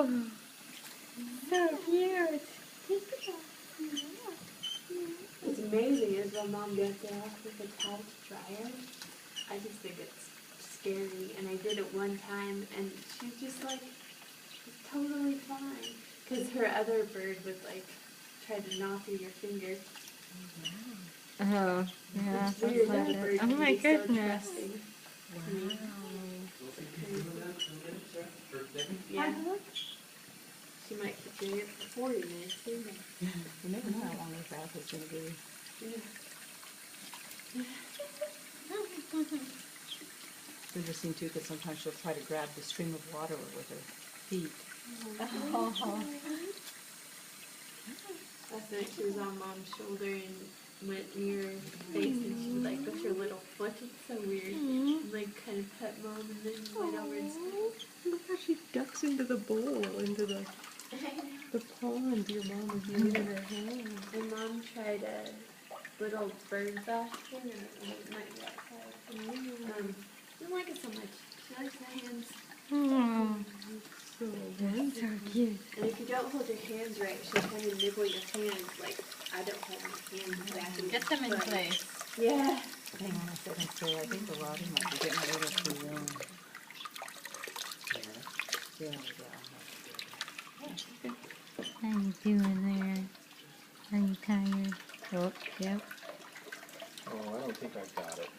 Oh, so cute. What's amazing is when Mom gets it off with a towel to dryer, I just think it's scary. And I did it one time, and she's just like, it's totally fine. Because her other bird would like try to gnaw through your finger. Oh, yeah. It's weird that a bird Oh can my be so goodness. trusting. Wow. Yeah. She might keep doing it for 40 minutes, too. You never know how long this bath is going to be. Yeah. It's interesting too, because sometimes she'll try to grab the stream of water with her feet. Oh. Last night she was on Mom's shoulder and went near her face, and she would like push her little foot. It's so weird. And, like kind of pet Mom, and then went over and Look how she ducks into the bowl, into the pond your mom is using her hand. And Mom tried a little bird bath thing, and it might be outside. She doesn't like it so much. She likes the hands. Oh, so cute. And if you don't hold your hands right, she'll kind of nibble your hands. Like, I don't hold my hands exactly. Get them in place. Yeah. Hang on a second, so I think the water might be getting a little too warm. Yeah, How you doing there? Are you tired? Oh, yep. Oh, I don't think I got it.